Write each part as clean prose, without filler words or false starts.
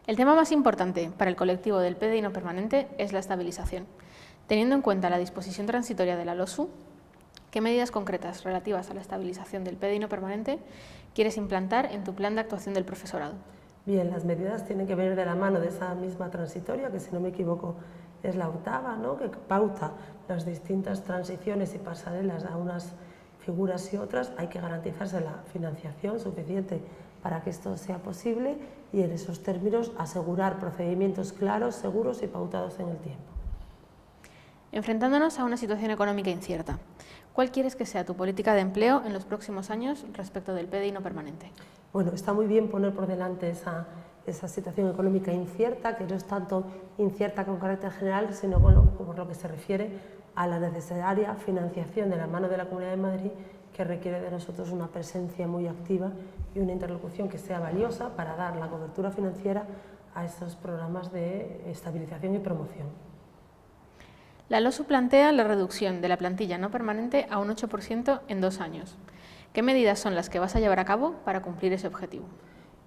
El tema más importante para el colectivo del PDI no permanente es la estabilización. Teniendo en cuenta la disposición transitoria de la LOSU, ¿qué medidas concretas relativas a la estabilización del PDI no permanente quieres implantar en tu plan de actuación del profesorado? Bien, las medidas tienen que venir de la mano de esa misma transitoria, que si no me equivoco es la octava, ¿no?, que pauta las distintas transiciones y pasarelas a unas figuras y otras. Hay que garantizarse la financiación suficiente para que esto sea posible y en esos términos asegurar procedimientos claros, seguros y pautados en el tiempo. Enfrentándonos a una situación económica incierta, ¿cuál quieres que sea tu política de empleo en los próximos años respecto del PDI no permanente? Bueno, está muy bien poner por delante esa situación económica incierta, que no es tanto incierta con carácter general, sino por lo que se refiere a la necesaria financiación de la mano de la Comunidad de Madrid, que requiere de nosotros una presencia muy activa y una interlocución que sea valiosa para dar la cobertura financiera a estos programas de estabilización y promoción. La LOSU plantea la reducción de la plantilla no permanente a un 8% en 2 años. ¿Qué medidas son las que vas a llevar a cabo para cumplir ese objetivo?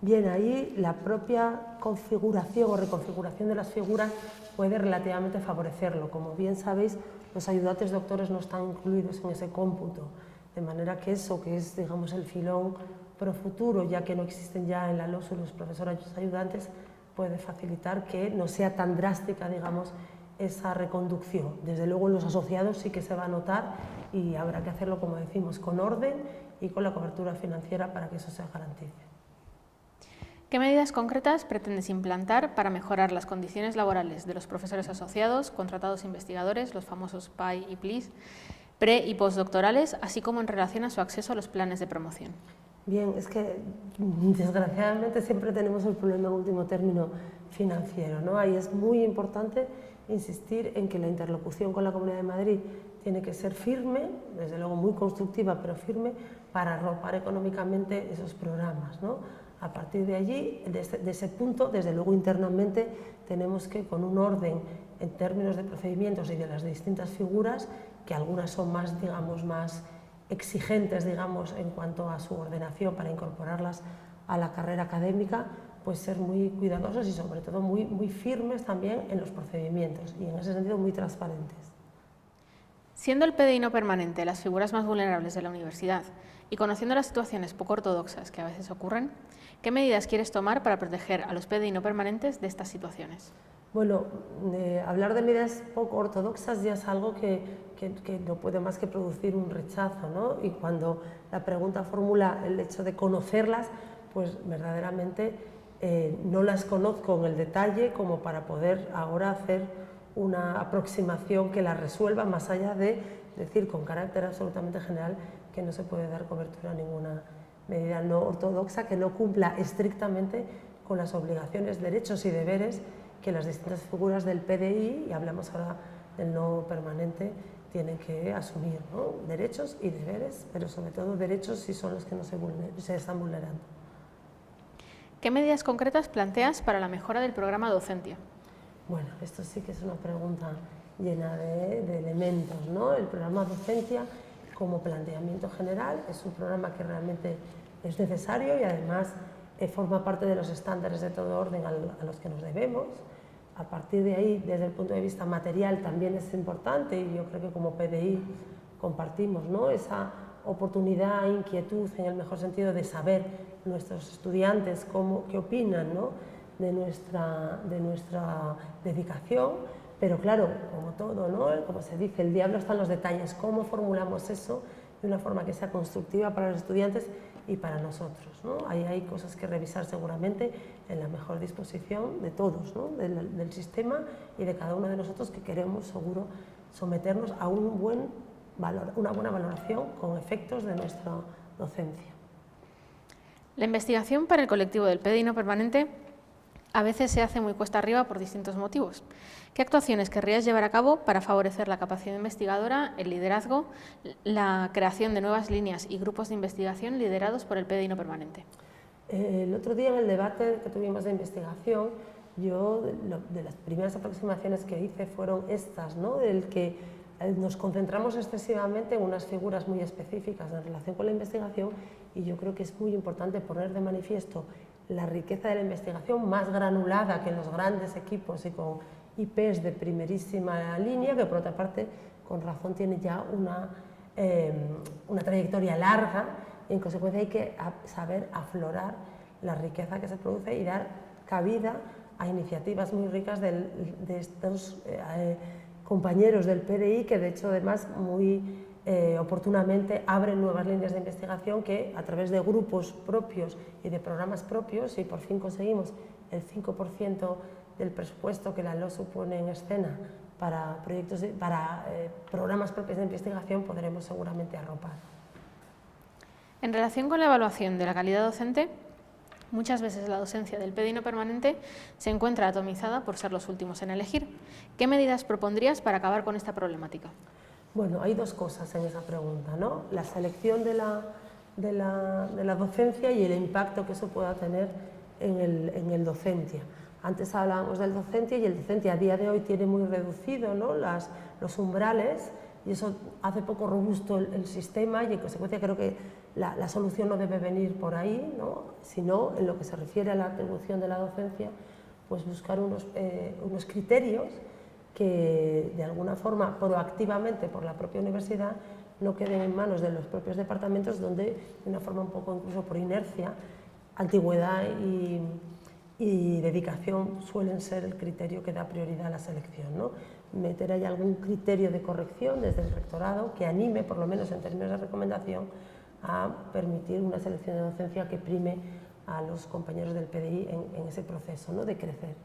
Bien, ahí la propia configuración o reconfiguración de las figuras puede relativamente favorecerlo. Como bien sabéis, los ayudantes doctores no están incluidos en ese cómputo, de manera que eso, que es, digamos, el filón pro futuro, ya que no existen ya en la LOSU los profesores ayudantes, puede facilitar que no sea tan drástica, digamos, esa reconducción. Desde luego en los asociados sí que se va a notar y habrá que hacerlo, como decimos, con orden y con la cobertura financiera para que eso se garantice. ¿Qué medidas concretas pretendes implantar para mejorar las condiciones laborales de los profesores asociados, contratados investigadores, los famosos PAI y PLIS, pre- y postdoctorales, así como en relación a su acceso a los planes de promoción? Bien, es que desgraciadamente siempre tenemos el problema en último término financiero, ¿no? Ahí es muy importante insistir en que la interlocución con la Comunidad de Madrid tiene que ser firme, desde luego muy constructiva, pero firme, para arropar económicamente esos programas, ¿no? A partir de allí, de ese punto, desde luego internamente, tenemos que, con un orden en términos de procedimientos y de las distintas figuras, que algunas son más, digamos, más exigentes, digamos, en cuanto a su ordenación para incorporarlas a la carrera académica, pues ser muy cuidadosos y sobre todo muy firmes también en los procedimientos y en ese sentido muy transparentes. Siendo el PDI no permanente las figuras más vulnerables de la universidad y conociendo las situaciones poco ortodoxas que a veces ocurren, ¿qué medidas quieres tomar para proteger a los PDI no permanentes de estas situaciones? Bueno, hablar de medidas poco ortodoxas ya es algo que no puede más que producir un rechazo, ¿no? Y cuando la pregunta formula el hecho de conocerlas, pues verdaderamente no las conozco en el detalle como para poder ahora hacer una aproximación que las resuelva, más allá de decir con carácter absolutamente general que no se puede dar cobertura a ninguna medida no ortodoxa que no cumpla estrictamente con las obligaciones, derechos y deberes que las distintas figuras del PDI, y hablamos ahora del no permanente, tienen que asumir, ¿no? Derechos y deberes, pero sobre todo derechos si son los que no se están vulnerando. ¿Qué medidas concretas planteas para la mejora del programa Docentia? Bueno, esto sí que es una pregunta llena de elementos, ¿no? El programa Docentia, como planteamiento general, es un programa que realmente es necesario y además forma parte de los estándares de todo orden a los que nos debemos. A partir de ahí, desde el punto de vista material, también es importante y yo creo que como PDI compartimos, ¿no?, esa oportunidad e inquietud, en el mejor sentido, de saber nuestros estudiantes qué opinan, ¿no?, de nuestra dedicación, pero claro, como todo, ¿no?, como se dice, el diablo está en los detalles. ¿Cómo formulamos eso de una forma que sea constructiva para los estudiantes y para nosotros, ¿no? Ahí hay cosas que revisar seguramente en la mejor disposición de todos, ¿no?, del sistema y de cada uno de nosotros que queremos, seguro, someternos a una buena valoración con efectos de nuestra docencia. La investigación para el colectivo del PDI no permanente a veces se hace muy cuesta arriba por distintos motivos. ¿Qué actuaciones querrías llevar a cabo para favorecer la capacidad investigadora, el liderazgo, la creación de nuevas líneas y grupos de investigación liderados por el PDI no permanente? El otro día, en el debate que tuvimos de investigación, yo de las primeras aproximaciones que hice fueron estas, ¿no?, del que nos concentramos excesivamente en unas figuras muy específicas en relación con la investigación, y yo creo que es muy importante poner de manifiesto la riqueza de la investigación más granulada que en los grandes equipos y con IPs de primerísima línea, que por otra parte, con razón, tiene ya una trayectoria larga y en consecuencia hay que saber aflorar la riqueza que se produce y dar cabida a iniciativas muy ricas de estos compañeros del PDI, que de hecho además muy oportunamente abren nuevas líneas de investigación que a través de grupos propios y de programas propios, y por fin conseguimos el 5% del presupuesto que la LOSU pone en escena para programas propios de investigación, podremos seguramente arropar. En relación con la evaluación de la calidad docente, muchas veces la docencia del PDI no permanente se encuentra atomizada por ser los últimos en elegir. ¿Qué medidas propondrías para acabar con esta problemática? Bueno, hay dos cosas en esa pregunta, ¿no? La selección de la docencia y el impacto que eso pueda tener en el docencia. Antes hablábamos del docente y el docente a día de hoy tiene muy reducido, ¿no?, los umbrales, y eso hace poco robusto el sistema, y en consecuencia creo que la solución no debe venir por ahí, ¿no?, sino en lo que se refiere a la atribución de la docencia, pues buscar unos criterios que de alguna forma proactivamente por la propia universidad no queden en manos de los propios departamentos, donde de una forma un poco incluso por inercia, antigüedad y dedicación suelen ser el criterio que da prioridad a la selección, ¿no? Meter ahí algún criterio de corrección desde el rectorado que anime, por lo menos en términos de recomendación, a permitir una selección de docencia que prime a los compañeros del PDI en ese proceso, ¿no?, de crecer.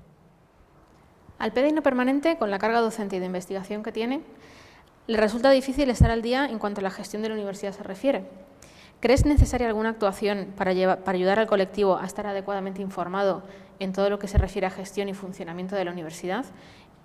Al PDI no permanente, con la carga docente y de investigación que tiene, le resulta difícil estar al día en cuanto a la gestión de la universidad se refiere. ¿Crees necesaria alguna actuación para ayudar al colectivo a estar adecuadamente informado en todo lo que se refiere a gestión y funcionamiento de la universidad?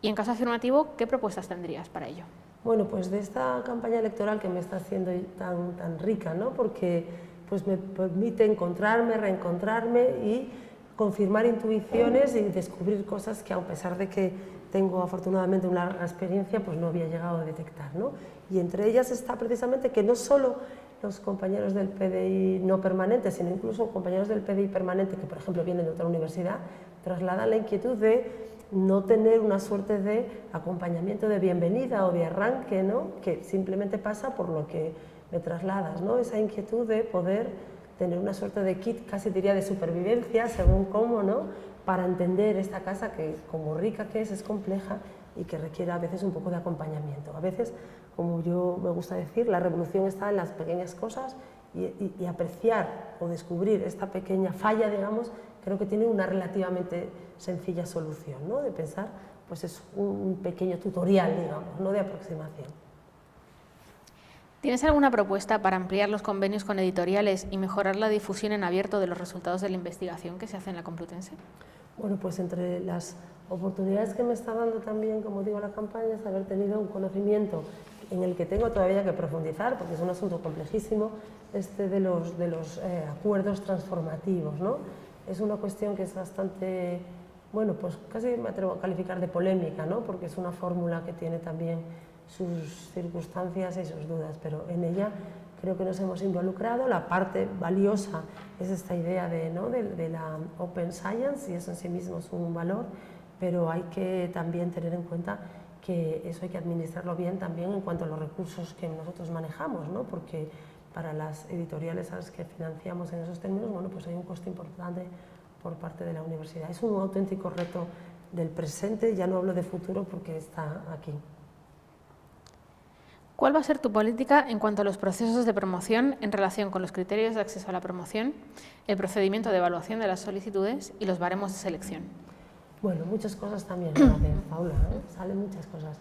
Y en caso afirmativo, ¿qué propuestas tendrías para ello? Bueno, pues de esta campaña electoral que me está haciendo tan rica, ¿no?, porque pues me permite encontrarme, reencontrarme y confirmar intuiciones y descubrir cosas que, a pesar de que tengo afortunadamente una larga experiencia, pues no había llegado a detectar, ¿no? Y entre ellas está precisamente que no solo los compañeros del PDI no permanente, sino incluso compañeros del PDI permanente que, por ejemplo, vienen de otra universidad, trasladan la inquietud de no tener una suerte de acompañamiento de bienvenida o de arranque, ¿no?, que simplemente pasa por lo que me trasladas, ¿no?, esa inquietud de poder tener una suerte de kit, casi diría de supervivencia, según cómo, ¿no?, para entender esta casa que, como rica que es compleja y que requiere a veces un poco de acompañamiento. A veces, como yo me gusta decir, la revolución está en las pequeñas cosas y apreciar o descubrir esta pequeña falla, digamos, creo que tiene una relativamente sencilla solución, ¿no?, de pensar, pues es un pequeño tutorial, digamos, ¿no?, de aproximación. ¿Tienes alguna propuesta para ampliar los convenios con editoriales y mejorar la difusión en abierto de los resultados de la investigación que se hace en la Complutense? Bueno, pues entre las oportunidades que me está dando también, como digo, la campaña, es haber tenido un conocimiento en el que tengo todavía que profundizar, porque es un asunto complejísimo, de los acuerdos transformativos, ¿no? Es una cuestión que es bastante, bueno, pues casi me atrevo a calificar de polémica, ¿no?, porque es una fórmula que tiene también sus circunstancias y sus dudas, pero en ella creo que nos hemos involucrado. La parte valiosa es esta idea de la Open Science, y eso en sí mismo es un valor, pero hay que también tener en cuenta que eso hay que administrarlo bien también en cuanto a los recursos que nosotros manejamos, ¿no?, porque para las editoriales a las que financiamos en esos términos, bueno, pues hay un coste importante por parte de la universidad. Es un auténtico reto del presente, ya no hablo de futuro porque está aquí. ¿Cuál va a ser tu política en cuanto a los procesos de promoción en relación con los criterios de acceso a la promoción, el procedimiento de evaluación de las solicitudes y los baremos de selección? Bueno, muchas cosas también, Paula, salen muchas cosas.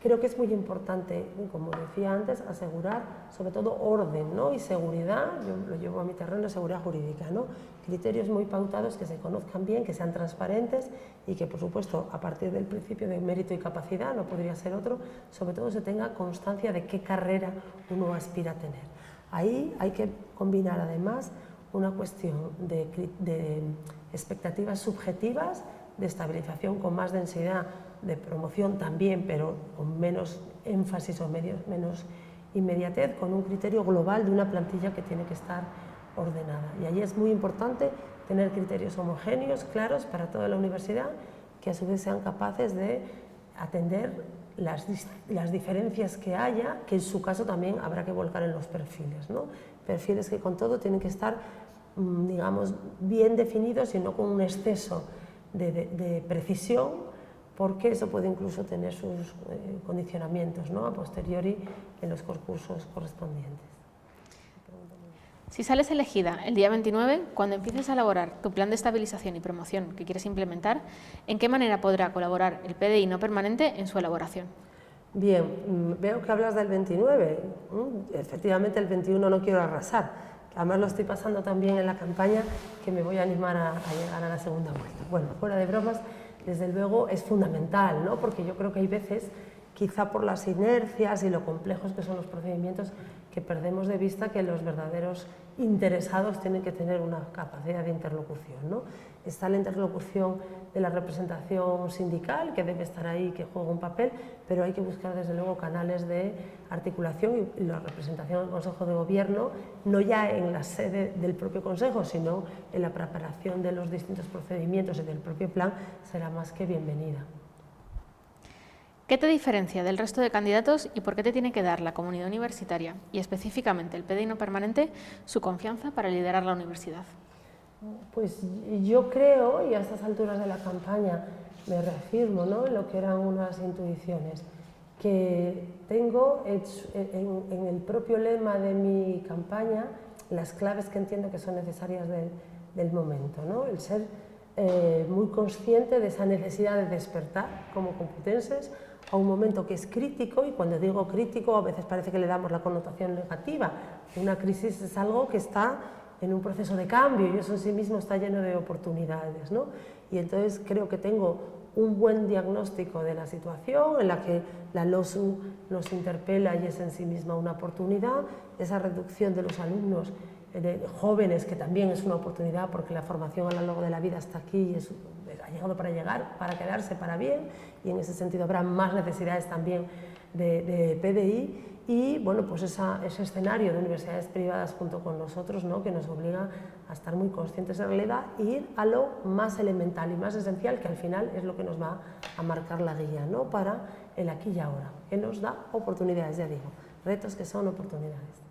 Creo que es muy importante, como decía antes, asegurar sobre todo orden, ¿no?, y seguridad. Yo lo llevo a mi terreno, seguridad jurídica, ¿no?, criterios muy pautados, que se conozcan bien, que sean transparentes y que, por supuesto, a partir del principio de mérito y capacidad, no podría ser otro, sobre todo se tenga constancia de qué carrera uno aspira a tener. Ahí hay que combinar además una cuestión de expectativas subjetivas, de estabilización con más densidad, de promoción también, pero con menos énfasis o menos inmediatez, con un criterio global de una plantilla que tiene que estar ordenada. Y ahí es muy importante tener criterios homogéneos, claros para toda la universidad, que a su vez sean capaces de atender las diferencias que haya, que en su caso también habrá que volcar en los perfiles, ¿no? Perfiles que con todo tienen que estar, digamos, bien definidos y no con un exceso de precisión, porque eso puede incluso tener sus condicionamientos, ¿no?, a posteriori en los concursos correspondientes. Si sales elegida el día 29, cuando empieces a elaborar tu plan de estabilización y promoción que quieres implementar, ¿en qué manera podrá colaborar el PDI no permanente en su elaboración? Bien, veo que hablas del 29, efectivamente el 21 no quiero arrasar, además lo estoy pasando también en la campaña que me voy a animar a llegar a la segunda vuelta. Bueno, fuera de bromas, desde luego es fundamental, ¿no?, porque yo creo que hay veces, quizá por las inercias y lo complejos que son los procedimientos, que perdemos de vista que los verdaderos interesados tienen que tener una capacidad de interlocución, ¿no? Está la interlocución de la representación sindical, que debe estar ahí, que juega un papel, pero hay que buscar desde luego canales de articulación y la representación del Consejo de Gobierno, no ya en la sede del propio Consejo, sino en la preparación de los distintos procedimientos y del propio plan, será más que bienvenida. ¿Qué te diferencia del resto de candidatos y por qué te tiene que dar la comunidad universitaria y específicamente el PDI no permanente su confianza para liderar la universidad? Pues yo creo, y a estas alturas de la campaña me reafirmo, ¿no?, en lo que eran unas intuiciones, que tengo en el propio lema de mi campaña las claves que entiendo que son necesarias del momento, ¿no? El ser muy consciente de esa necesidad de despertar como computenses a un momento que es crítico, y cuando digo crítico a veces parece que le damos la connotación negativa. Una crisis es algo que está en un proceso de cambio y eso en sí mismo está lleno de oportunidades, ¿no? Y entonces creo que tengo un buen diagnóstico de la situación en la que la LOSU nos interpela y es en sí misma una oportunidad, esa reducción de los alumnos de jóvenes, que también es una oportunidad porque la formación a lo largo de la vida está aquí y ha llegado para llegar, para quedarse, para bien, y en ese sentido habrá más necesidades también de PDI, y bueno, pues ese escenario de universidades privadas junto con nosotros, ¿no?, que nos obliga a estar muy conscientes de la realidad e ir a lo más elemental y más esencial, que al final es lo que nos va a marcar la guía, ¿no?, para el aquí y ahora, que nos da oportunidades, ya digo, retos que son oportunidades.